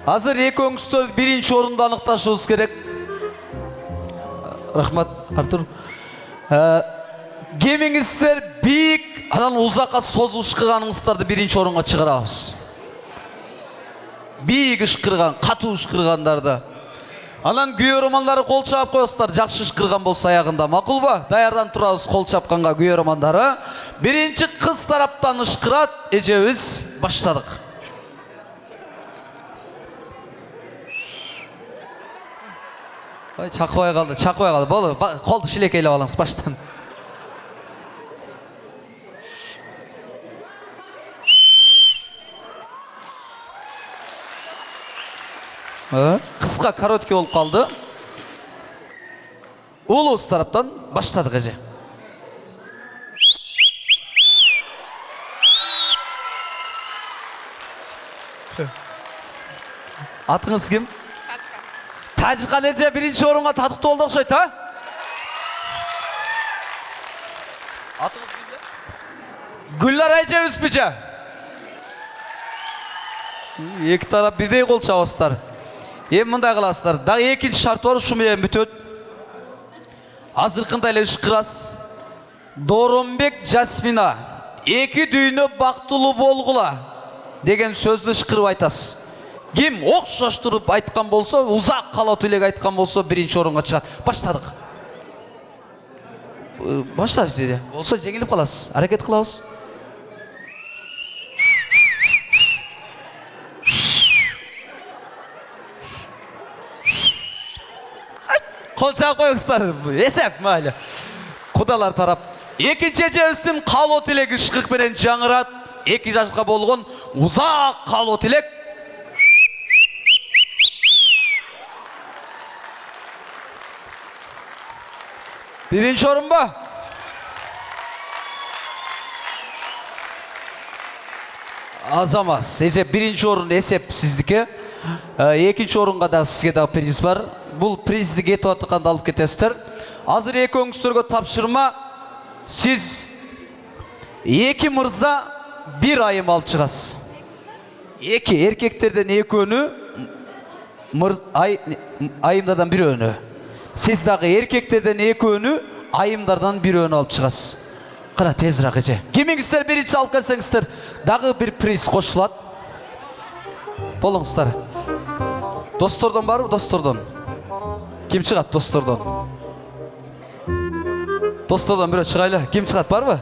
Азыр экөөңүздөр биринчи орунду аныкташыбыз керек. Рахмат, Артур. Кемиңиздер бийик, анан узакка созуп ышкырганыңыздарды биринчи орунга чыгарабыз. Бийик ышкырган, катуу ышкыргандарды. Анан күйөө романдары кол чаап коесуздар, жакшы ышкырган болсо аягында. Макулбу? Даярдан турабыз кол чапканга күйөө романдары. Биринчи кыз тараптан ышкырат, эжебиз баштадык. Чакыбай калды. Болду, колду шилекейлеп алыңыз баштан. Кыска короткий болуп калды. Улуубуз тараптан баштадык эже. Атыңыз ким? Тажикан эже биринчи орунга татыктуу болду окшойт, а? Атыңыз кимде? Гүлнара эжебизби же? Эки тарап бирдей кол чабасыздар. Эми мындай кыласыздар. Дагы экинчи шарт бар, ушу менен бүтөт. Азыркындай эле ышкырасыз. Доромбек Жасмина, эки дүйнө бактылуу болгула деген сөздү ышкырып айтасыз. Ким окшоштуруп айткан болсо, узак калуу тилек айткан болсо, биринчи орунга чыгат. Баштадык. Баштайбыз эже. Болсо жеңилип каласыз. Аракет кылабыз. Кол чаап коюңуздар. Эсеп майлы. Кудалар тарап. Экинчи эжебиздин калуу тилеги ышкырык менен жаңырат. 2 жашка болгон узак калуу тилек. Биринчи орун ба? Азамас. Эже биринчи орун эсеп сиздики. Экинчи орунга да сизге да приз бар. Бул призди кетип атканда алып кетесиздер. Азыр экөөңүздөргө тапшырма. Сиз эки мырза бир айым алып чыгасыз. Эки эркектерден экөөнү, айымдардан бирөөнү. Сиз дагы эркектерден экөөнү, айымдардан бирөөнү алып чыгасыз. Кана тезирээк эже. Кимиңиздер биринчи алып келсеңиздер, дагы бир приз кошулат. Болуңуздар. Достордон барбы, достордон? Ким чыгат достордон? Достордон бирөө чыгайлы. Ким чыгат барбы?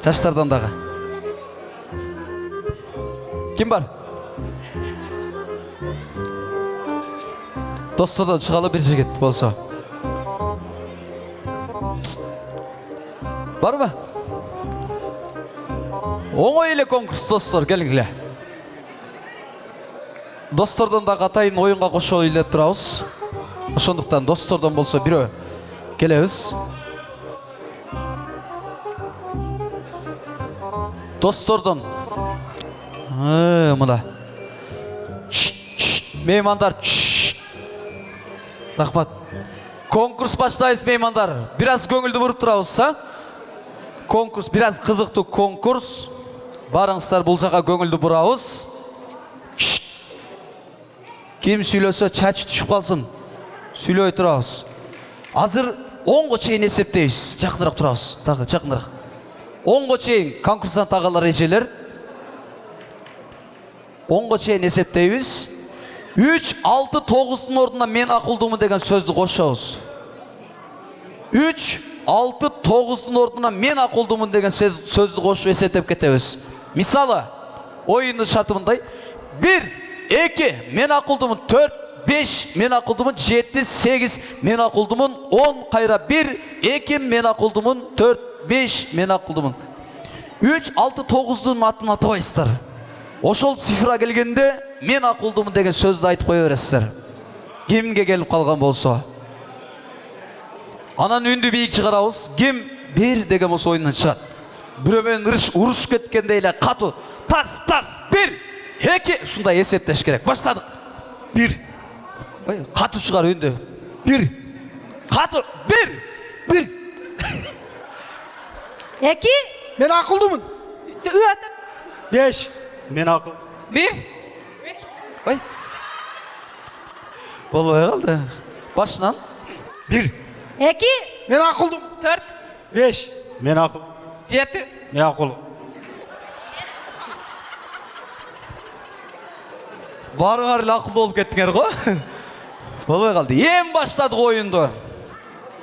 Жаштардан дагы. Ким бар? Достордон чыгалы бир жигит болсо. Барбы? Оңой эле конкурс достор, келиңиле. Достордон да катайын оюнга кошо үйлеп турабыз. Ошондуктан достордон болсо бирөө келебиз. Достордон. Мына. Меймандар. Рахмат. Конкурс баштайбыз меймандар. Бир аз көңүлдү буруп турабыз, а? Конкурс бир аз кызыктуу конкурс. Барыңыздар бул жака көңүлдү бурабыз. Ким сүйлөсө чачы түшүп калсын. Сүйлөй турабыз. Азыр 10го чейин эсептейбиз. Жакыныраак турабыз. Дагы жакыныраак. 10го чейин конкурстан тагалар эжелер. 10го чейин эсептейбиз. 3, 6, 9-дун ордуна мен акылдуумун деген сөздү кошобуз. 3, 6, 9-дун ордуна мен акылдуумун деген сөздү кошуп эсептеп кетебиз. Мисалы, оюндун шарты мындай. 1, 2, мен акылдуумун 4, 5, мен акылдуумун 7, 8, мен акылдуумун 10, кайра 1, 2, мен акылдуумун 4, 5, мен акылдуумун. 3, 6, 9-дун атын атабайсыздар. Ошол цифра келгенде мен акылдуумун деген сөздү айтып кое бересиздер. Кимге келип калган болсо. Анан үндү бийик чыгарабыз. Ким 1 деген болсо оюндан чыгат. Бирөө менен урушуп кеткендей эле катуу. Тарс, 1, 2, ушундай эсептеш керек. Баштадык. 1. Ой, катуу чыгар үндү. 1. Катуу. 1. 2. Men akıldımın. 5. Men akıl. 1. Ой. Болбой қалды. Başından. 1. 2, Men akıldım. 4, 5. Men ақыл. 7, Men ақыл. Barınar ile akıllı olup kettinger go. Bolbay kaldı. Ем başladık oyundu.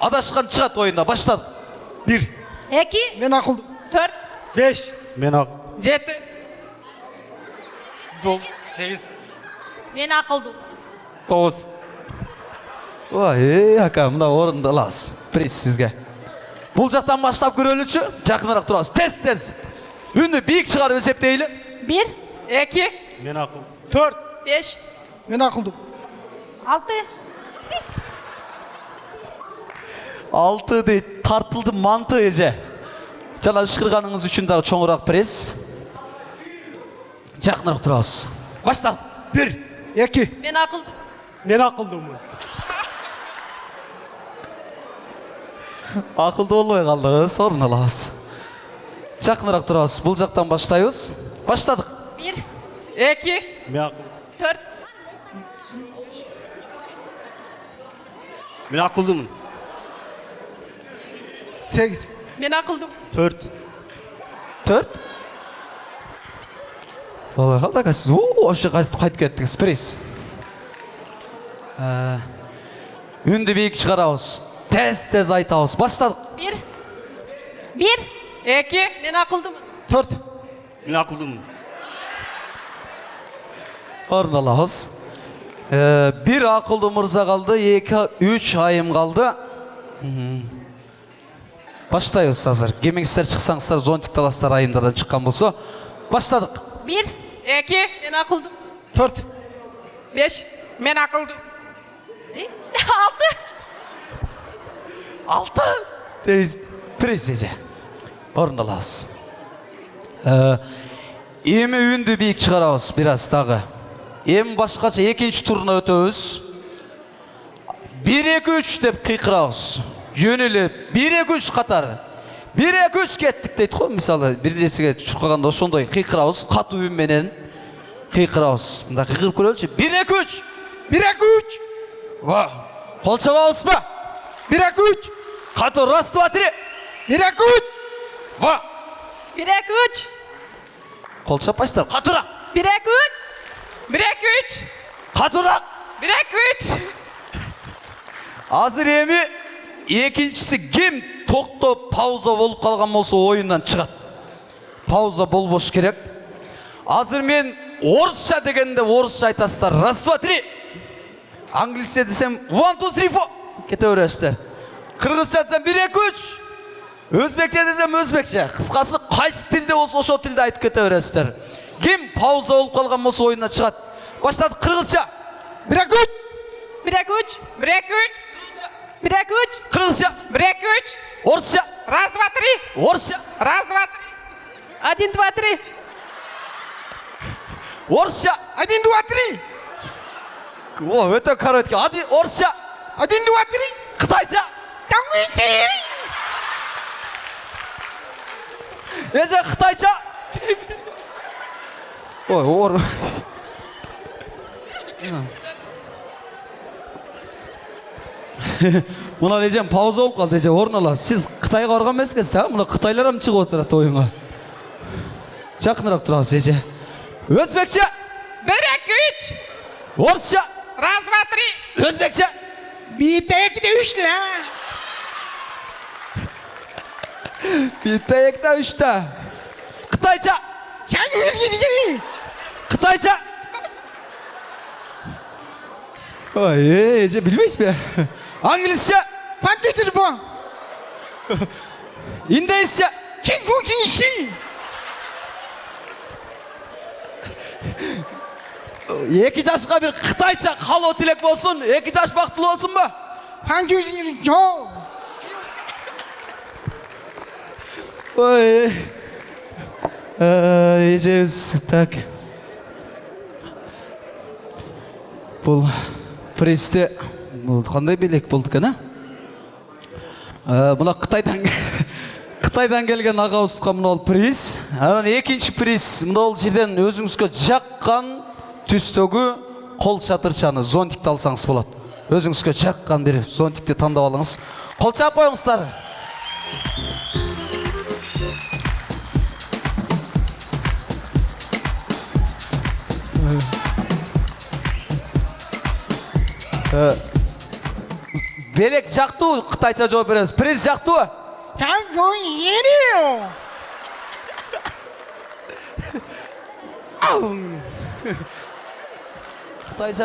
Adaşkan çıkat oyunda. Başladık. 1. 2, Men akıldım. 4, 5. Men ақыл. 7. 8. Men akıldım. 9. Vay aka mында orunda alасыз. Приз sizge. Бұл жақтан başlap көрелікші. Жақынырақ тұрасыз. Tez. Үнді биік шығарып есептейлі. 1, 2. Men ақыл. 4. 5, Men akıldım. 6, 6 deydi. Tartıldı mantı ece. Жана ышқырғаныңыз үшін дағы чоңырақ приз. Жақынырақ тұрасыз. Başladık. 1. 2. men akıldım. Men ақылдымын. Ақылды болбой қалдыңыз. Орын аласыз. Жақынырақ тұрасыз. Бұл жақтан başlayыз. Başladık. 1, 2. Men ақыл. 4, Men ақылдымын. 8. men akıldım. 4. 4. Болбой қалды ака сіз. Вообще қайтып кеттіңіз. Приз. Үнді биік шығарауыз. Тез айтауыз. Başladık. 1, 2, men akıldım. 4. Men ақылдымын. Орын алабыз. Bir akıllı mırza kaldı. 2, 3 ayım kaldı. Başlayız hazır. Gemingizler çıksаңыздар зонтик таластар айымдардан çıkkan болса. Başladık. 1, 2, men akıldım. 4. 5, men akıldım. 6, 6. Prezece. Орын аласыз. Emi ündü biik çıkarabыз biraz dağı. Emi başkaça ikinci turuna ötөбүз. 1-2-3 деп қиқырабыз. Жөнеліп 1-2-3 қатар. 1-2-3 кеттік дейді ғой. Мысалы, біріншісіге шұрқағанда ошондой қиқырабыз. Қату үнменен қиқырабыз. Мында қиқырып көрелікші. 1-2-3. 1-2-3. Ва. Қол чабабыз ба? 1-2-3. Қату раз, два, три. 1-2-3. Ва. 1, 2, 3, Қол чаппайсыздар. Қатурақ. 1, 2, 3, 1, 2, 3. Қатурақ. 1, 2, 3. Азыр эми экинчиси ким токтоп пауза болуп калган болсо оюндан чыгат. Пауза болбош керек. Азыр мен орусча дегенде орусча айтасыздар. Раз, два, три. Англисче десем 1, 2, 3, 4. Кете бересиздер. Кыргызча десем 1, 2, 3. Өзбекче десем өзбекче. Кыскасы кайсы тилде болсо ошо тилде айтып кете бересиздер. Ким пауза болуп калган болсо оюндан чыгат. Баштадык кыргызча. 1-2-3. 1, 2, 3, 1, 2, 3. 1, 2, 3, Кыргызча. 1, 2, 3. Орусча. Раз, два, три. Орусча. Раз, два, три. 1, 2, 3, Орусча. 1, 2, 3. О, өтө коротко. Ади орусча. 1, 2, 3. Кытайча. Эже кытайча. Ой, ор. Мына эжем пауза болуп калды, эже орун аласыз. Сиз Кытайга барган эмессиз да? Мына кытайлар эми чыгып отурат оюнга. Жакыныраак турабыз, эже. Өзбекче. 1, 2, 3. Орусча. Раз, два, три. Өзбекче. 1, 2, 3 la. Bitta, ikkita, uchta. Қытайча. Қытайча. Ой, эже билбейсиз бе? Англисче. Панты телефон. Индейсче. Эки жашка бир кытайча калоо тилек болсун. 2 жаш бактылуу болсун ба? Панчузи жо. Ой. Эжебиз так. Бул престе бул кандай белек болду экен, а? Мына Кытайдан келген агабызга мына бол приз. Анан экинчи приз мына бол жерден өзүңүзгө жаккан түстөгү кол чатырчаны зонтикти алсаңыз болот. Özüңізге жаққан бір зонтикті таңдап алыңыз. Қол шап қойыңыздар. Белек жақту, қытайша жауап бересіз. Приз жақту. 장소 예리요. Қытайша